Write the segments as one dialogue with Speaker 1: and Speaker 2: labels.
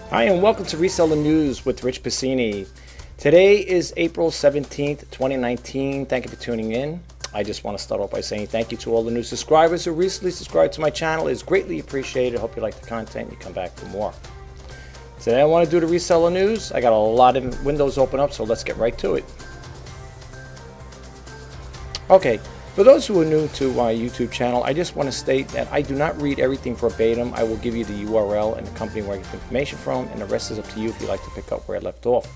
Speaker 1: Hi, and welcome to Reseller News with Rich Pasini. Today is April 17th, 2019. Thank you for tuning in. I just want to start off by saying thank you to all the new subscribers who recently subscribed to my channel. It's greatly appreciated. Hope you like the content and you come back for more. Today I want to do the Reseller News. I got a lot of windows open up, so let's get right to it. Okay. For those who are new to my YouTube channel, I just want to state that I do not read everything verbatim. I will give you the URL and the company where I get the information from, and the rest is up to you if you'd like to pick up where I left off.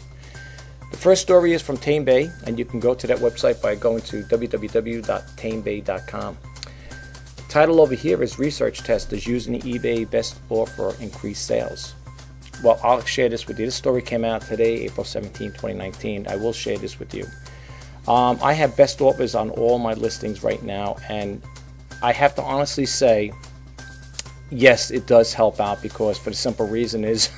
Speaker 1: The first story is from TameBay, and you can go to that website by going to www.tamebay.com. The title over here is Research Testers Using eBay Best Offer Increase Sales. Well, I'll share this with you. This story came out today, April 17, 2019. I will share this with you. I have best offers on all my listings right now, and I have to honestly say, yes, it does help out, because for the simple reason is,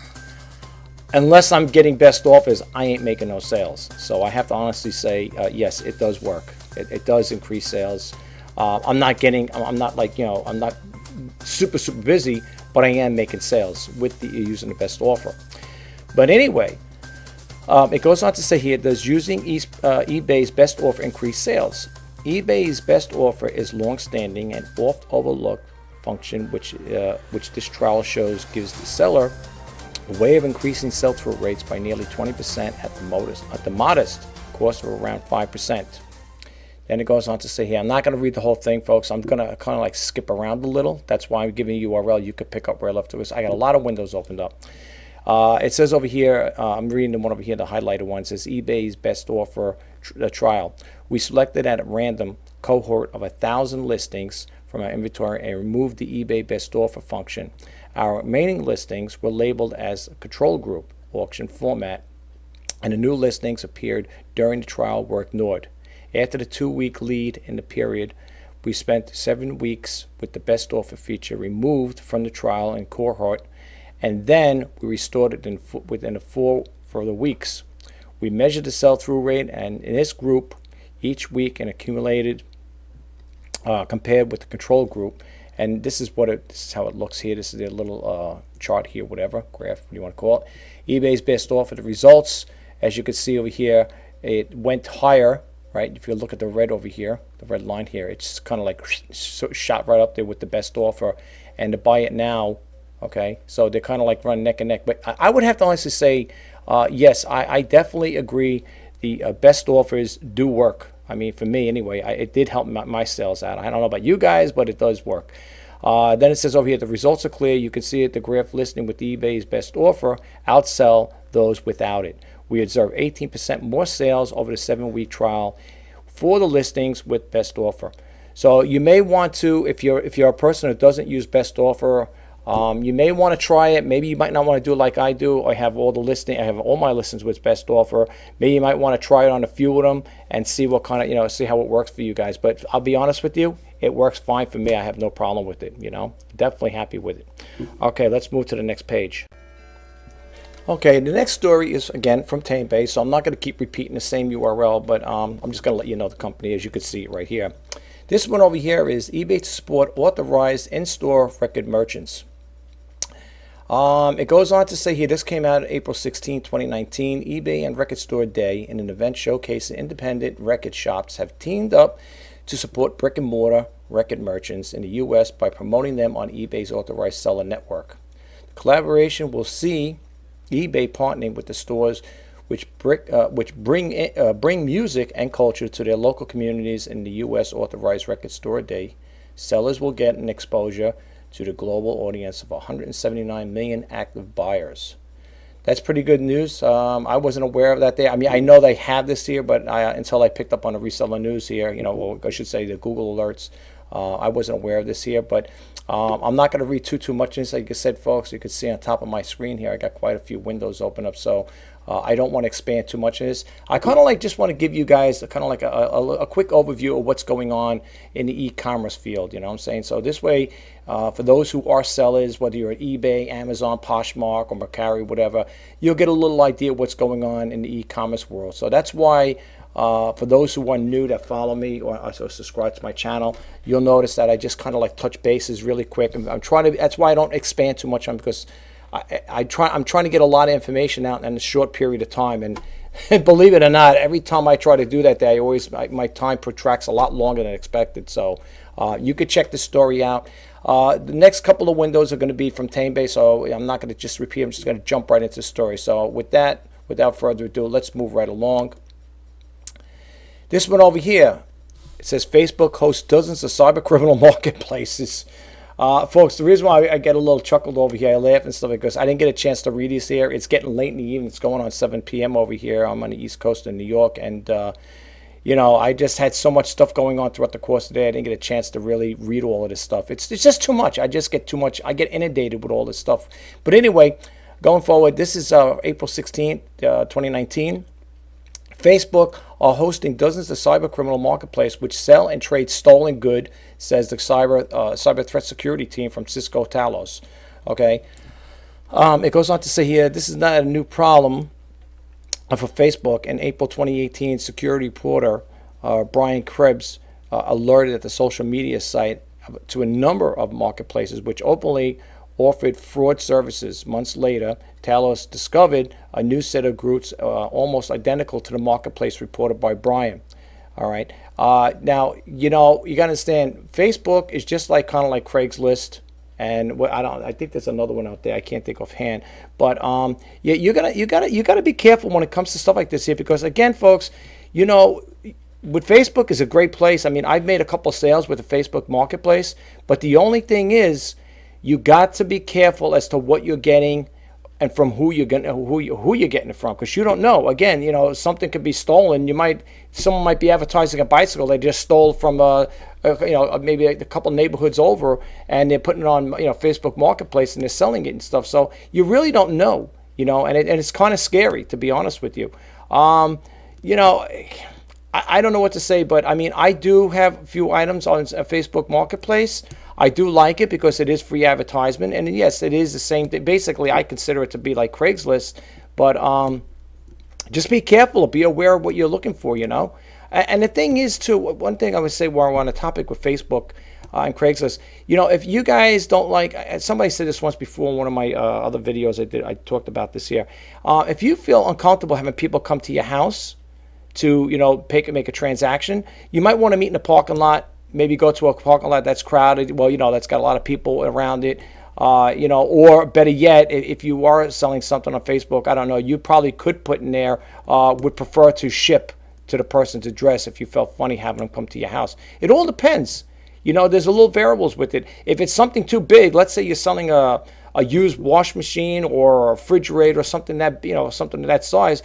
Speaker 1: unless I'm getting best offers, I ain't making no sales. So I have to honestly say, yes, it does work. It does increase sales. I'm not super busy, but I am making sales with using the best offer. But anyway, it goes on to say here, does using eBay's best offer increase sales? eBay's best offer is long-standing and oft-overlooked function, which this trial shows gives the seller a way of increasing sell-through rates by nearly 20% at the modest cost of around 5%. Then it goes on to say here, I'm not going to read the whole thing, folks. I'm going to kind of like skip around a little. That's why I'm giving you a URL. You could pick up where I left it. I got a lot of windows opened up. It says over here, I'm reading the one over here, the highlighted one, says eBay's best offer trial. We selected at random cohort of 1,000 listings from our inventory and removed the eBay best offer function. Our remaining listings were labeled as control group auction format, and the new listings appeared during the trial were ignored. After the 2-week lead in the period, we spent 7 weeks with the best offer feature removed from the trial and cohort, and then we restored it within 4 further weeks. We measured the sell-through rate, and in this group, each week and accumulated compared with the control group. And this is how it looks here. This is their little chart here, whatever, graph, what you want to call it. eBay's best offer, the results, as you can see over here, it went higher, right? If you look at the red over here, the red line here, it's kind of like shot right up there with the best offer. And to buy it now, okay, so they're kind of like running neck and neck. But I would have to honestly say, yes, I definitely agree. The best offers do work. I mean, for me anyway, it did help my sales out. I don't know about you guys, but it does work. Then it says over here, the results are clear. You can see it, the graph listing with eBay's best offer outsell those without it. We observed 18% more sales over the 7-week trial for the listings with best offer. So you may want to, if you're a person who doesn't use best offer, you may want to try it. Maybe you might not want to do it like I do. I have all my listings with best offer. Maybe you might want to try it on a few of them and see what kind of, see how it works for you guys. But I'll be honest with you, it works fine for me. I have no problem with it, Definitely happy with it. Okay, let's move to the next page. Okay, the next story is again from TameBay, so I'm not going to keep repeating the same URL, but I'm just going to let you know the company, as you can see it right here. This one over here is eBay to support authorized in-store record merchants. It goes on to say here, this came out April 16, 2019. eBay and Record Store Day, in an event showcasing independent record shops, have teamed up to support brick-and-mortar record merchants in the U.S. by promoting them on eBay's authorized seller network. The collaboration will see eBay partnering with the stores which bring music and culture to their local communities in the U.S. authorized Record Store Day. Sellers will get an exposure to the global audience of 179 million active buyers. That's pretty good news. I wasn't aware of that there. I mean, I know they have this here, but until I picked up on the Reseller News here, or I should say the Google alerts, I wasn't aware of this here. But I'm not going to read too much in this. Like I said, folks, you can see on top of my screen here, I got quite a few windows open up, so I don't want to expand too much in this. I kind of just want to give you guys a quick overview of what's going on in the e-commerce field. You know what I'm saying? So this way, for those who are sellers, whether you're at eBay, Amazon, Poshmark, or Mercari, whatever, you'll get a little idea of what's going on in the e-commerce world. So that's why, for those who are new that follow me or subscribe to my channel, you'll notice that I just kind of touch bases really quick. And I'm trying to. That's why I don't expand too much on, because I'm trying to get a lot of information out in a short period of time, and believe it or not, every time I try to do that, my time protracts a lot longer than expected. So you could check the story out. The next couple of windows are going to be from Tamebase, so I'm not going to just repeat. I'm just going to jump right into the story. So with that, without further ado, let's move right along. This one over here, it says Facebook hosts dozens of cyber criminal marketplaces. Folks, the reason why I get a little chuckled over here, I laugh and stuff, because I didn't get a chance to read these here. It's getting late in the evening. It's going on 7 p.m. over here. I'm on the East Coast in New York, and you know, I just had so much stuff going on throughout the course of the day. I didn't get a chance to really read all of this stuff. It's just too much. I just get too much. I get inundated with all this stuff. But anyway, going forward, this is April 16th, 2019. Facebook are hosting dozens of cyber criminal marketplaces which sell and trade stolen goods, says the cyber threat security team from Cisco Talos. Okay, it goes on to say here, this is not a new problem for Facebook. In April 2018, security reporter Brian Krebs alerted the social media site to a number of marketplaces which openly offered fraud services. Months later, Talos discovered a new set of groups almost identical to the marketplace reported by Brian. All right. Now, you know, you got to understand, Facebook is just like kind of like Craigslist, and I think there's another one out there I can't think offhand. But yeah, you gotta be careful when it comes to stuff like this here, because again, folks, you know, with Facebook is a great place. I mean, I've made a couple sales with the Facebook Marketplace, but the only thing is, you got to be careful as to what you're getting and from who you're getting it from, because you don't know. Again, you know, something could be stolen. Someone might be advertising a bicycle they just stole from you know, maybe a couple neighborhoods over, and they're putting it on, you know, Facebook Marketplace, and they're selling it and stuff. So you really don't know, you know, and it's kind of scary, to be honest with you. You know, I don't know what to say, but I mean, I do have a few items on a Facebook Marketplace. I do like it because it is free advertisement, and yes, it is the same thing. Basically, I consider it to be like Craigslist, but just be careful, be aware of what you're looking for, you know. And the thing is, too, one thing I would say while we're on the topic with Facebook and Craigslist, you know, if you guys don't like, somebody said this once before in one of my other videos I talked about this here. If you feel uncomfortable having people come to your house to, you know, make a transaction, you might want to meet in a parking lot. Maybe go to a parking lot that's crowded, well, you know, that's got a lot of people around it, you know, or better yet, if you are selling something on Facebook, I don't know, you probably could put in there, would prefer to ship to the person's address if you felt funny having them come to your house. It all depends. You know, there's a little variables with it. If it's something too big, let's say you're selling a used wash machine or a refrigerator or something that, you know, something of that size,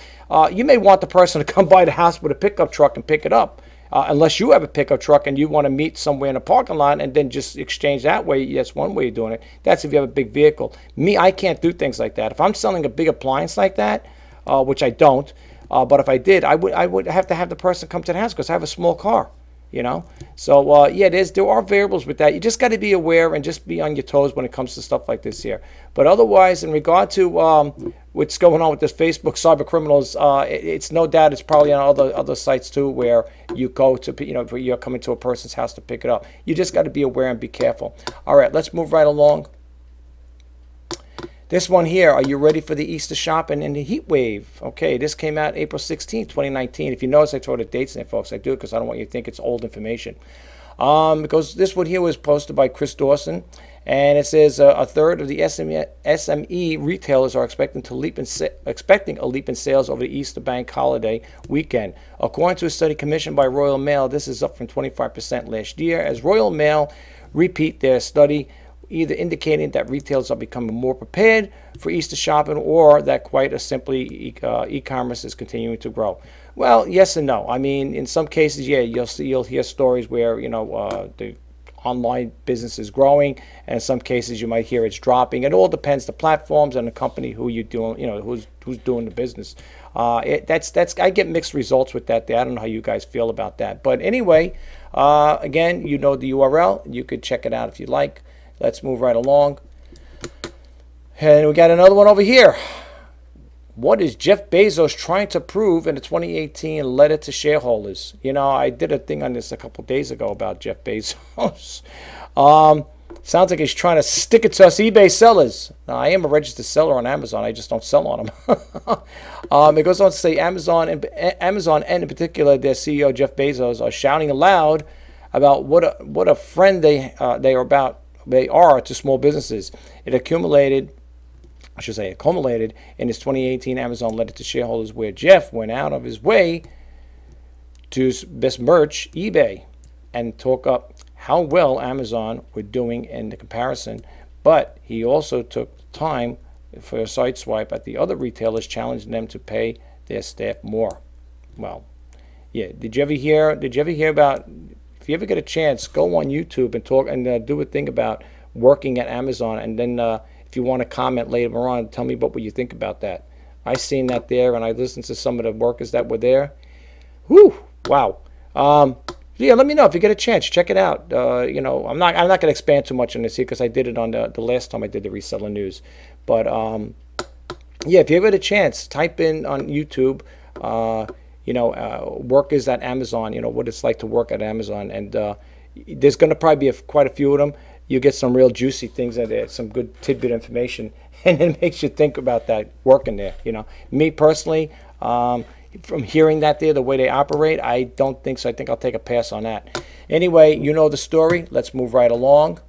Speaker 1: you may want the person to come by the house with a pickup truck and pick it up. Unless you have a pickup truck and you want to meet somewhere in a parking lot and then just exchange that way, that's one way of doing it. That's if you have a big vehicle. Me, I can't do things like that. If I'm selling a big appliance like that, which I don't, but if I did, I would have to have the person come to the house because I have a small car, you know. So yeah, there are variables with that. You just got to be aware and just be on your toes when it comes to stuff like this here. But otherwise, in regard to what's going on with this Facebook cyber criminals, it's no doubt it's probably on other sites too, where you go to, you know, you're coming to a person's house to pick it up. You just got to be aware and be careful. All right, let's move right along. This one here, are you ready for the Easter shopping and the heat wave? Okay, this came out April 16, 2019. If you notice, I throw the dates in there, folks. I do it because I don't want you to think it's old information. Because this one here was posted by Chris Dawson, and it says a third of the SME retailers are expecting a leap in sales over the Easter bank holiday weekend. According to a study commissioned by Royal Mail, this is up from 25% last year, as Royal Mail repeat their study, either indicating that retailers are becoming more prepared for Easter shopping or that quite simply e-commerce is continuing to grow. Well, yes and no. I mean, in some cases, yeah, you'll hear stories where, you know, the online business is growing, and in some cases you might hear it's dropping. It all depends the platforms and the company who you're doing, you know, who's doing the business. I get mixed results with that. I don't know how you guys feel about that, but anyway, again, you know the URL. You could check it out if you like. Let's move right along. And we got another one over here. What is Jeff Bezos trying to prove in a 2018 letter to shareholders? You know, I did a thing on this a couple days ago about Jeff Bezos. Sounds like he's trying to stick it to us eBay sellers. Now, I am a registered seller on Amazon. I just don't sell on them. It goes on to say Amazon and in particular their CEO Jeff Bezos are shouting aloud about what a friend they are to small businesses. It culminated in his 2018 Amazon letter to shareholders, where Jeff went out of his way to besmirch eBay and talk up how well Amazon were doing in the comparison, but he also took time for a sideswipe at the other retailers, challenging them to pay their staff more. Well, yeah. Did you ever hear about? If you ever get a chance, go on YouTube and talk and do a thing about working at Amazon, and then if you want to comment later on, tell me what you think about that. I seen that there, and I listened to some of the workers that were there. Whew! Wow. Yeah, let me know if you get a chance. Check it out. You know, I'm not going to expand too much on this here because I did it on the last time I did the Reseller News. But yeah, if you ever get a chance, type in on YouTube, you know, workers at Amazon. You know what it's like to work at Amazon, and there's going to probably be quite a few of them. You get some real juicy things in there, some good tidbit information, and it makes you think about that working there. You know, me personally. From hearing that there, the way they operate, I don't think so. I think I'll take a pass on that. Anyway, you know the story. Let's move right along.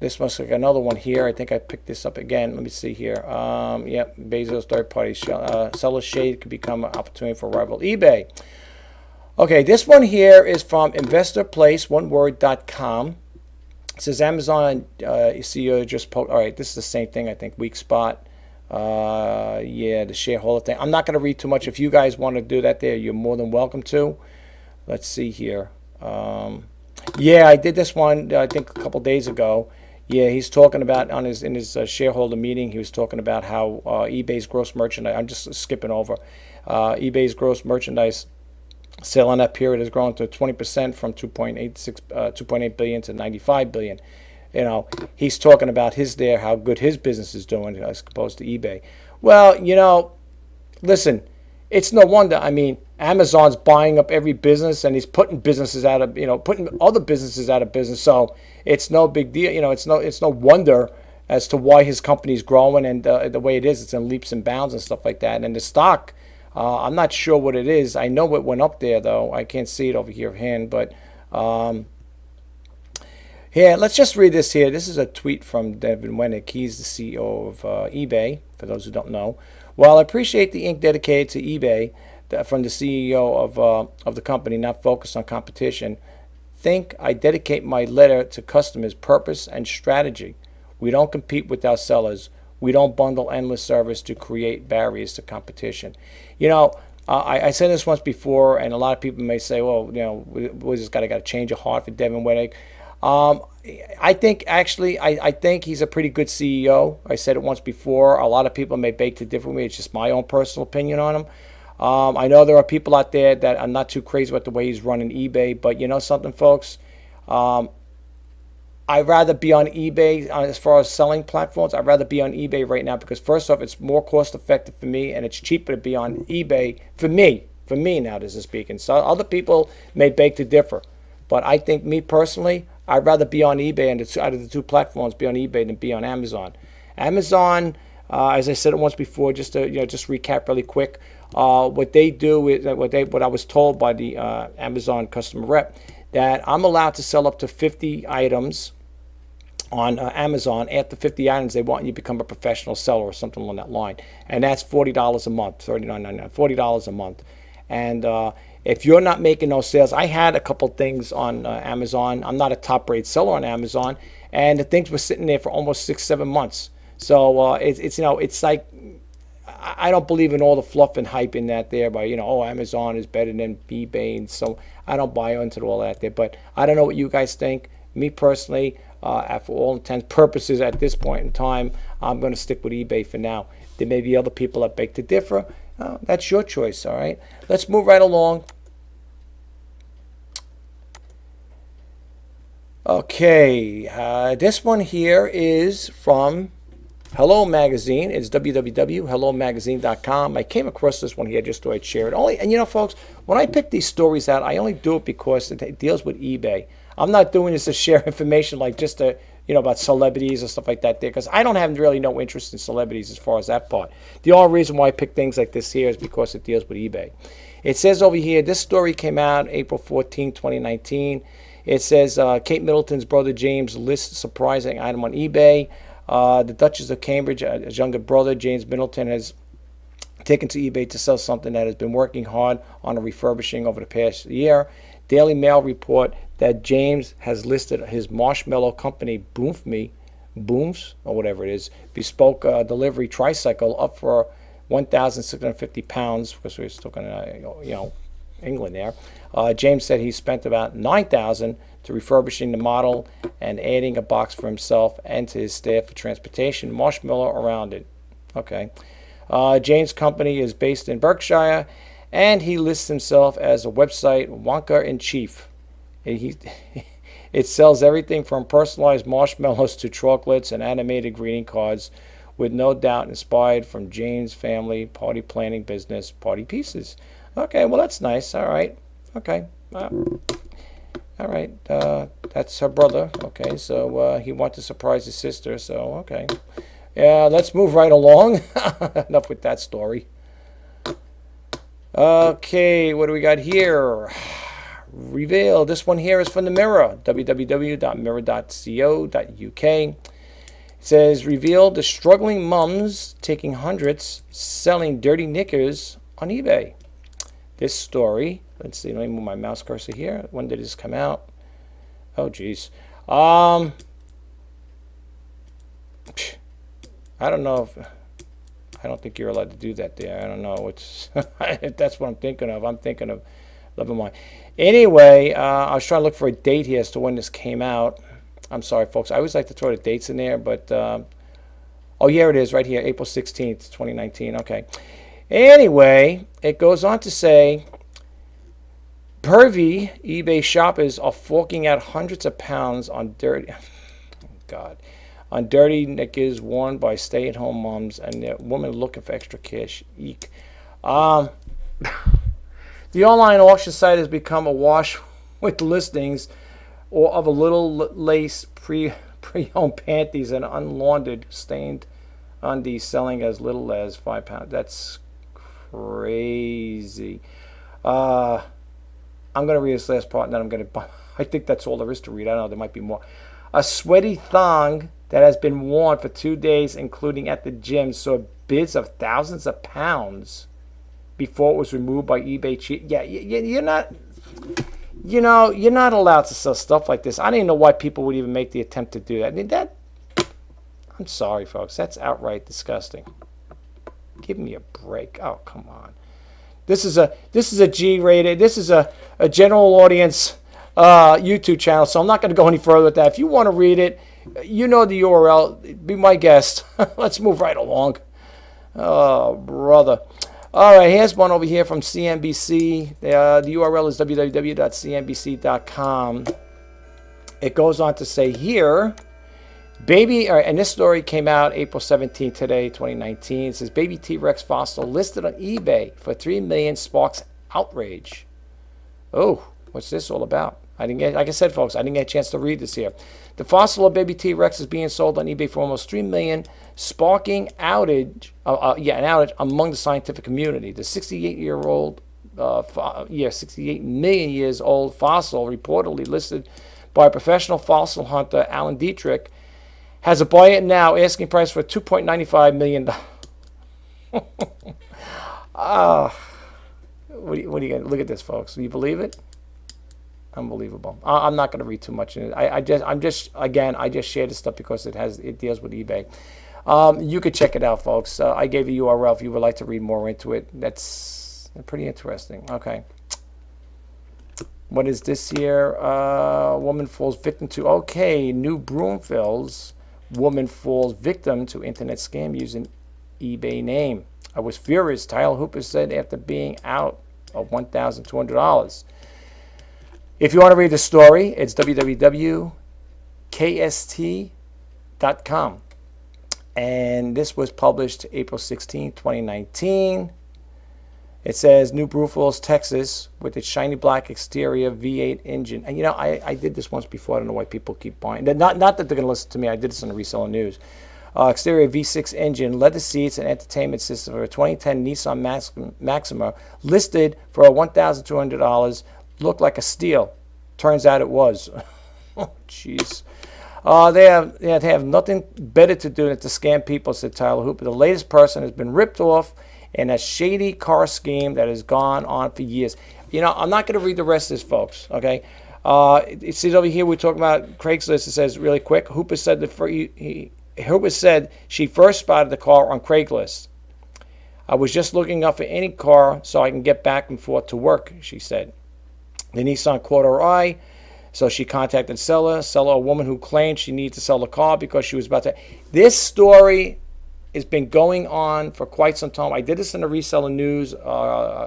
Speaker 1: This must like another one here. I think I picked this up again. Let me see here. Yep, Bezos third-party seller shade could become an opportunity for rival eBay. Okay, this one here is from investorplace.com. It says Amazon CEO just posted. All right, this is the same thing. I think weak spot. Yeah, the shareholder thing. I'm not going to read too much. If you guys want to do that there, you're more than welcome to. Let's see here. Yeah, I did this one I think a couple days ago. Yeah, he's talking about in his shareholder meeting, he was talking about how eBay's gross merchandise, I'm just skipping over, eBay's gross merchandise sale on that period has grown to 20% from 2.8 billion to 95 billion. You know, he's talking about how good his business is doing as opposed to eBay. Well, you know, listen, it's no wonder. I mean, Amazon's buying up every business, and he's putting businesses out of, putting other businesses out of business. So it's no big deal. You know, it's no wonder as to why his company's growing and the way it is. It's in leaps and bounds and stuff like that. And the stock, I'm not sure what it is. I know it went up there though. I can't see it over here hand, but. Yeah, let's just read this here. This is a tweet from Devin Winnick. He's the CEO of eBay, for those who don't know. While I appreciate the ink dedicated to eBay from the CEO of the company, not focused on competition, I dedicate my letter to customers' purpose and strategy. We don't compete with our sellers. We don't bundle endless service to create barriers to competition. You know, I said this once before, and a lot of people may say, well, you know, we just got to change of heart for Devin Winnick. I think actually, I think he's a pretty good CEO. I said it once before. A lot of people may beg to differ with me. It's just my own personal opinion on him. I know there are people out there that are not too crazy about the way he's running eBay, but you know something, folks? I'd rather be on eBay as far as selling platforms. I'd rather be on eBay right now because first off, it's more cost effective for me, and it's cheaper to be on eBay for me. For me now, this is speaking. So other people may beg to differ, but I think me personally, I'd rather be on eBay and out of the two platforms, be on eBay than be on Amazon. Amazon, as I said it once before, just to just recap really quick, what they do is what I was told by the Amazon customer rep, that I'm allowed to sell up to 50 items on Amazon. After 50 items, they want you to become a professional seller or something along that line, and that's $40 a month, $39.99, $40 a month, and if you're not making those sales, I had a couple things on Amazon. I'm not a top-rate seller on Amazon, and the things were sitting there for almost 6-7 months. So it's like I don't believe in all the fluff and hype in that there by oh, Amazon is better than eBay, and so I don't buy into all that there. But I don't know what you guys think. Me personally, for all intents purposes at this point in time, I'm going to stick with eBay for now. There may be other people that beg to differ. That's your choice. All right, let's move right along. Okay, this one here is from Hello Magazine. It's www.hellomagazine.com. I came across this one here just so I'd share it. And folks, when I pick these stories out, I only do it because it deals with eBay. I'm not doing this to share information like just to you know, about celebrities and stuff like that there, because I don't have really no interest in celebrities as far as that part. The only reason why I pick things like this here is because it deals with eBay. It says over here, this story came out April 14, 2019. It says Kate Middleton's brother James lists surprising item on eBay. The Duchess of Cambridge, his younger brother James Middleton, has taken to eBay to sell something that has been working hard on a refurbishing over the past year. Daily Mail report that James has listed his marshmallow company Booms, or whatever it is, bespoke delivery tricycle up for £1,650, because we're still going to, England there. James said he spent about $9,000 to refurbishing the model and adding a box for himself and to his staff for transportation, marshmallow around it. Okay. James' company is based in Berkshire, and he lists himself as a website wonka-in-chief. It sells everything from personalized marshmallows to chocolates and animated greeting cards, with no doubt inspired from James' family party planning business, Party Pieces. Okay, well, that's nice. All right. Okay. All right. That's her brother. Okay, so he wanted to surprise his sister, so okay. Yeah, let's move right along. Enough with that story. Okay, what do we got here? Reveal. This one here is from the Mirror, www.mirror.co.uk. It says, reveal the struggling mums taking hundreds selling dirty knickers on eBay. This story, let's see, let me move my mouse cursor here. When did this come out? Oh, geez. I don't know if, I don't think you're allowed to do that there. I don't know. It's, if that's what I'm thinking of. I'm thinking of, never mind. Anyway, I was trying to look for a date here as to when this came out. I'm sorry, folks. I always like to throw the dates in there, but, oh, here it is right here, April 16th, 2019. Okay. Anyway, it goes on to say, pervy eBay shoppers are forking out hundreds of pounds on dirty, oh God, on dirty knickers worn by stay-at-home moms and their women looking for extra cash. Eek. The online auction site has become awash with listings or of a little lace pre-owned panties and unlaundered stained undies selling as little as £5. That's crazy. I'm going to read this last part and then I'm going to, I think that's all there is to read. I don't know, there might be more. A sweaty thong that has been worn for 2 days, including at the gym, saw bids of thousands of pounds before it was removed by eBay cheap. Yeah, you're not, you're not allowed to sell stuff like this. I don't even know why people would even make the attempt to do that. I mean, I'm sorry, folks. That's outright disgusting. Give me a break. Oh, come on. This is a G-rated. This is a general audience YouTube channel, so I'm not going to go any further with that. If you want to read it, you know the URL. Be my guest. Let's move right along. Oh, brother. All right, here's one over here from CNBC. The URL is www.cnbc.com. It goes on to say here, and this story came out April 17th today, 2019. It says, baby TRex fossil listed on eBay for $3 million sparks outrage. Oh, what's this all about? I didn't get, like I said, folks, I didn't get a chance to read this here. The fossil of baby T-Rex is being sold on eBay for almost $3 million, sparking an outrage among the scientific community. The 68-year-old, 68 million years old fossil, reportedly listed by professional fossil hunter Alan Dietrich, has a buy it now asking price for $2.95 million. What are you going to look at this, folks? Do you believe it? Unbelievable. I'm not going to read too much in it. I just shared this stuff because it deals with eBay. You could check it out, folks. I gave you a URL if you would like to read more into it. That's pretty interesting. Okay. What is this here? Woman falls victim to, okay, New Broomfields. Woman falls victim to internet scam using eBay name. I was furious, Tyler Hooper said after being out of $1,200. If you want to read the story, it's www.kst.com. And this was published April 16, 2019. It says New Braunfels, Texas, with its shiny black exterior V8 engine. And you know, I did this once before. I don't know why people keep buying. Not that they're going to listen to me. I did this on the Reseller News. Exterior V6 engine, leather seats, and entertainment system for a 2010 Nissan Maxima, listed for $1,200. Looked like a steal. Turns out it was. Oh, jeez. They have nothing better to do than to scam people, said Tyler Hooper. The latest person has been ripped off in a shady car scheme that has gone on for years. You know, I'm not going to read the rest of this, folks, okay? It says over here, we're talking about Craigslist. It says really quick, Hooper said Hooper said she first spotted the car on Craigslist. I was just looking up for any car so I can get back and forth to work, she said. The Nissan caught her eye, so she contacted seller, a woman who claimed she needed to sell the car because she was about to. This story has been going on for quite some time. I did this in the Reseller News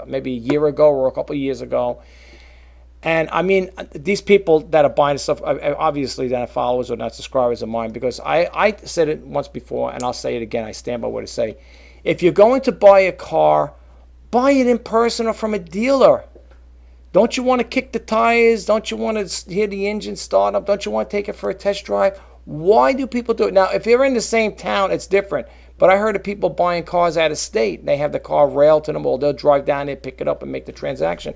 Speaker 1: maybe a year ago or a couple of years ago. And I mean, these people that are buying stuff, obviously they're not followers or not subscribers of mine, because I said it once before, and I'll say it again. I stand by what I say. If you're going to buy a car, buy it in person or from a dealer. Don't you want to kick the tires? Don't you want to hear the engine start up? Don't you want to take it for a test drive? Why do people do it? Now, if they're in the same town, it's different. But I heard of people buying cars out of state. They have the car railed to them, or they'll drive down there, pick it up, and make the transaction.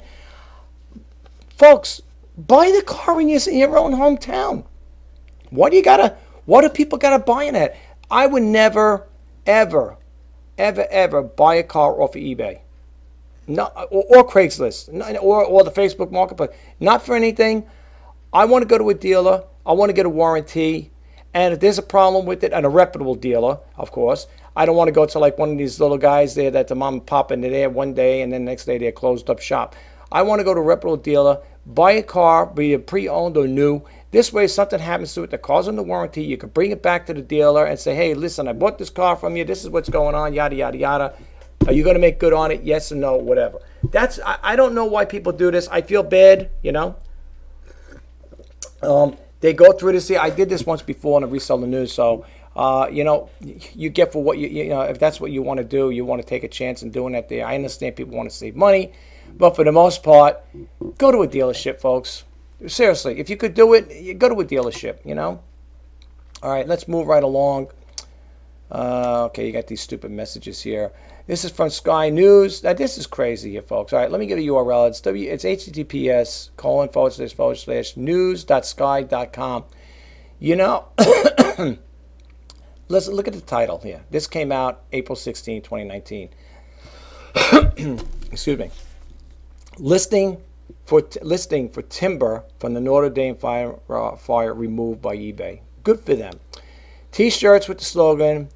Speaker 1: Folks, buy the car in your own hometown. What do people gotta buy in it? I would never, ever, ever, ever buy a car off of eBay. No, or Craigslist, or the Facebook Marketplace. Not for anything. I want to go to a dealer. I want to get a warranty. And if there's a problem with it, and a reputable dealer, of course, I don't want to go to like one of these little guys there that the mom and pop and they're there one day and then the next day they're closed up shop. I want to go to a reputable dealer, buy a car, be it pre-owned or new. This way, if something happens to it, the car's under warranty, you can bring it back to the dealer and say, hey, listen, I bought this car from you. This is what's going on, yada, yada, yada. Are you going to make good on it? Yes or no, whatever. I don't know why people do this. I feel bad, you know. They go through this here. I did this once before on the Reseller News. So, you know, you get for what you know, if that's what you want to do, you want to take a chance in doing that there. I understand people want to save money. But for the most part, go to a dealership, folks. Seriously, if you could do it, you go to a dealership, you know. All right, let's move right along. Okay, you got these stupid messages here. This is from Sky News. Now, this is crazy here, folks. All right, let me get a URL. It's https://news.sky.com. You know, let's look at the title here. This came out April 16, 2019. Excuse me. Listing for timber from the Notre Dame fire removed by eBay. Good for them. T-shirts with the slogan,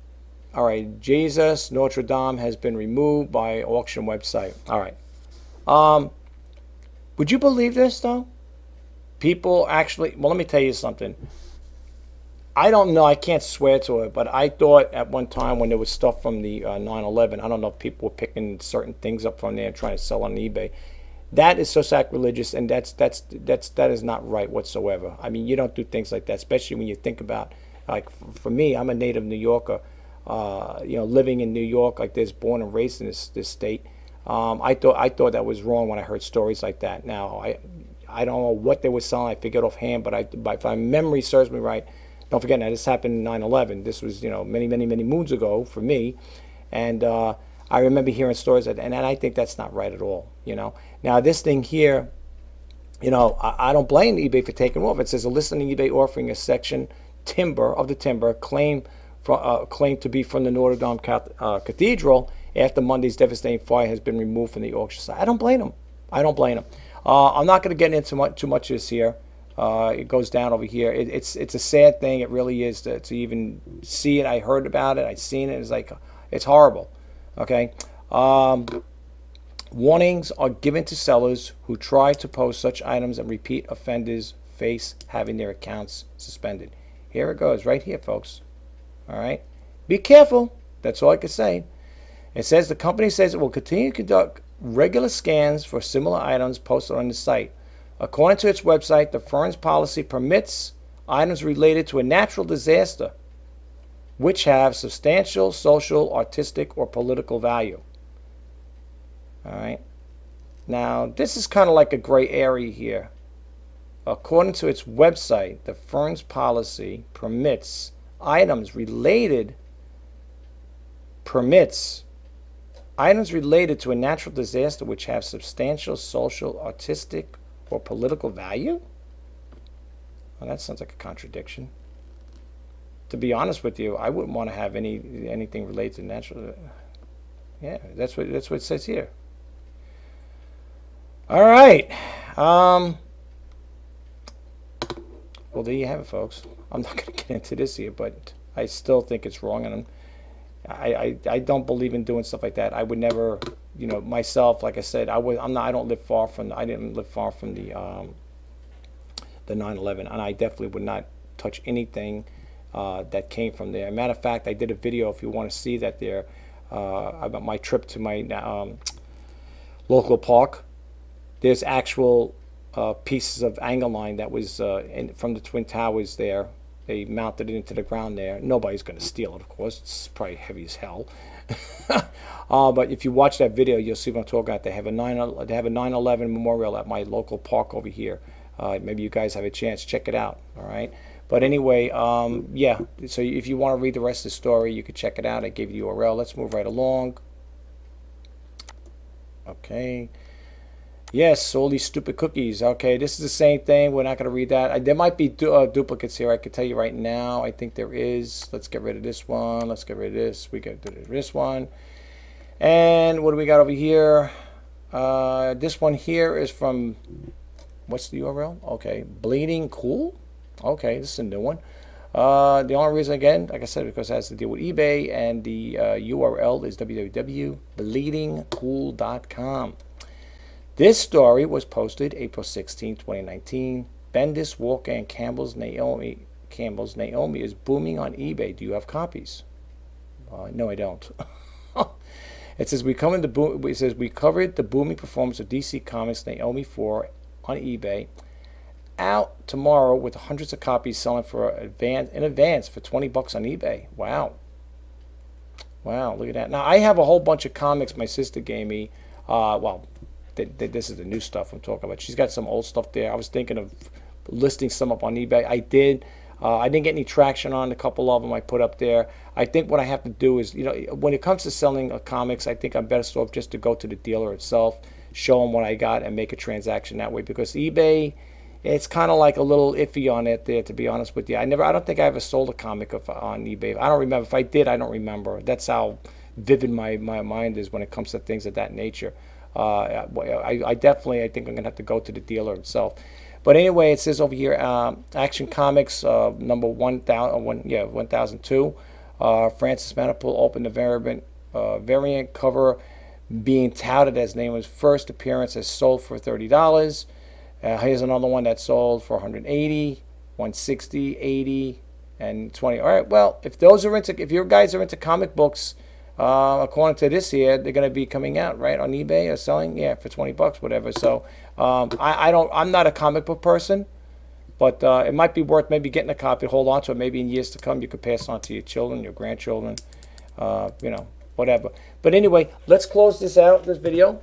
Speaker 1: all right, Jesus, Notre Dame has been removed by auction website. All right. Would you believe this, though? People actually, well, let me tell you something. I don't know, I can't swear to it, but I thought at one time when there was stuff from the 9/11, I don't know if people were picking certain things up from there and trying to sell on eBay. That is so sacrilegious, and that is not right whatsoever. I mean, you don't do things like that, especially when you think about, like, for me, I'm a native New Yorker, you know, living in New York, like this, born and raised in this state. I thought that was wrong when I heard stories like that. Now, I don't know what they were selling. I forget offhand, but if my memory serves me right, don't forget now, this happened in 9/11. This was, you know, many, many, many moons ago for me, and I remember hearing stories of that, and I think that's not right at all, you know. Now, this thing here, you know, I don't blame eBay for taking off. It says a listing on eBay offering a section of the timber claimed to be from the Notre Dame Cathedral after Monday's devastating fire has been removed from the auction site. I don't blame them. I don't blame them. I'm not going to get into too much of this here. It goes down over here. It's a sad thing. It really is to even see it. I heard about it. I've seen it. It's like, it's horrible. Okay. Warnings are given to sellers who try to post such items, and repeat offenders face having their accounts suspended. Here it goes, right here, folks. All right. Be careful. That's all I can say. It says the company says it will continue to conduct regular scans for similar items posted on the site. According to its website, the firm's policy permits items related to a natural disaster which have substantial social, artistic, or political value. All right. Now, this is kind of like a gray area here. According to its website, the firm's policy permits items related to a natural disaster which have substantial social, artistic, or political value. Well, that sounds like a contradiction. To be honest with you, I wouldn't want to have anything related to natural. Yeah, that's what it says here. All right. Well, there you have it, folks. I'm not going to get into this here, but I still think it's wrong, and I don't believe in doing stuff like that. I would never, myself, like I said, I didn't live far from the 9/11, and I definitely would not touch anything that came from there. As a matter of fact, I did a video, if you want to see that there, about my trip to my local park. There's actual pieces of angle line that was from the Twin Towers there. They mounted it into the ground there. Nobody's going to steal it, of course. It's probably heavy as hell. But if you watch that video, you'll see what I'm talking about. They have a 9/11 memorial at my local park over here. Maybe you guys have a chance. Check it out. All right. But anyway, yeah. So if you want to read the rest of the story, you can check it out. I gave you the URL. Let's move right along. Okay. Yes, all these stupid cookies. Okay, this is the same thing. We're not going to read that. There might be duplicates here. I can tell you right now. I think there is. Let's get rid of this one. Let's get rid of this. We got this one. And what do we got over here? This one here is from, what's the URL? Okay, Bleeding Cool. Okay, this is a new one. The only reason, again, like I said, because it has to deal with eBay, and the URL is www.bleedingcool.com. This story was posted April 16, 2019. Bendis, Walker, and Campbell's Naomi is booming on eBay. Do you have copies? No, I don't. It says we covered the booming performance of DC Comics Naomi 4 on eBay. Out tomorrow with hundreds of copies selling in advance for $20 on eBay. Wow. Wow, look at that. Now I have a whole bunch of comics my sister gave me. This is the new stuff I'm talking about. She's got some old stuff there. I was thinking of listing some up on eBay. I did. I didn't get any traction on a couple of them I put up there. I think what I have to do is, when it comes to selling comics, I think I'm best off just to go to the dealer itself, show them what I got, and make a transaction that way. Because eBay, it's kind of like a little iffy on it there, to be honest with you. I don't think I ever sold a comic on eBay. I don't remember. If I did, I don't remember. That's how vivid my mind is when it comes to things of that nature. I think I'm gonna have to go to the dealer itself. But anyway, it says over here, Action Comics number 1002. Francis Manapul opened the variant cover, being touted as Neyman's first appearance, as sold for $30. Here's another one that sold for $180, $160, $80, and $20. All right. Well, if your guys are into comic books, according to this here, they're going to be coming out right on eBay or selling, yeah, for $20, whatever. So I'm not a comic book person, but it might be worth maybe getting a copy, hold on to it. Maybe in years to come, you could pass on to your children, your grandchildren, whatever. But anyway, let's close this out, this video.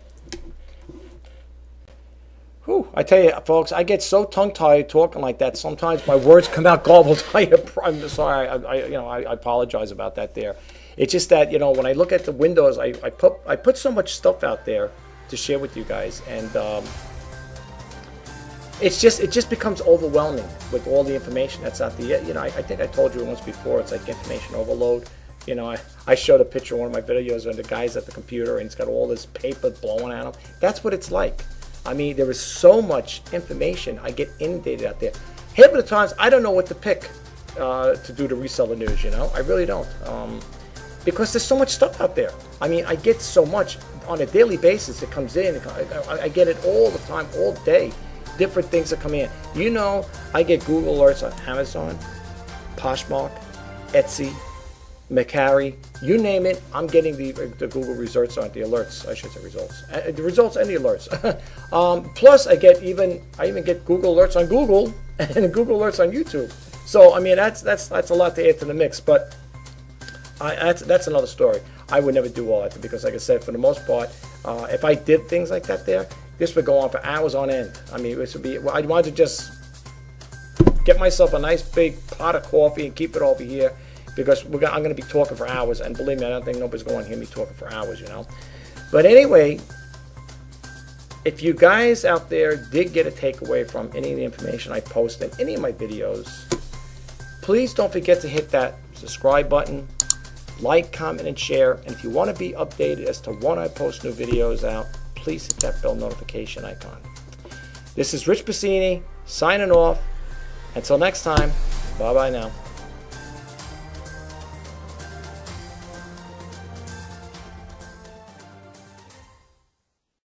Speaker 1: Whew, I tell you, folks, I get so tongue-tied talking like that. Sometimes my words come out garbled. I'm sorry. I apologize about that there. It's just that, when I look at the windows, I put so much stuff out there to share with you guys, and it just becomes overwhelming with all the information that's out there. I think I told you once before, it's like information overload. I showed a picture of one of my videos of the guy's at the computer, and he's got all this paper blowing at him. That's what it's like. I mean, there is so much information. I get inundated out there. Half of the times, I don't know what to pick to do the reseller news, I really don't. Because there's so much stuff out there. I mean, I get so much on a daily basis. It comes in. I get it all the time, all day. Different things that come in. I get Google alerts on Amazon, Poshmark, Etsy, Mercari, you name it. I'm getting the Google results on the alerts. I should say results. The results and the alerts. Plus, I even get Google alerts on Google and Google alerts on YouTube. So I mean, that's a lot to add to the mix. But that's another story. I would never do all that because, like I said, for the most part, If I did things like that there, this would go on for hours on end. I mean, this would be, I'd want to just get myself a nice big pot of coffee and keep it over here, because I'm going to be talking for hours, and believe me, I don't think nobody's going to hear me talking for hours, you know. But anyway, if you guys out there did get a takeaway from any of the information I post in any of my videos, please don't forget to hit that subscribe button, like, comment, and share. And if you want to be updated as to when I post new videos out, please hit that bell notification icon. This is Rich Pasini signing off. Until next time, bye-bye now.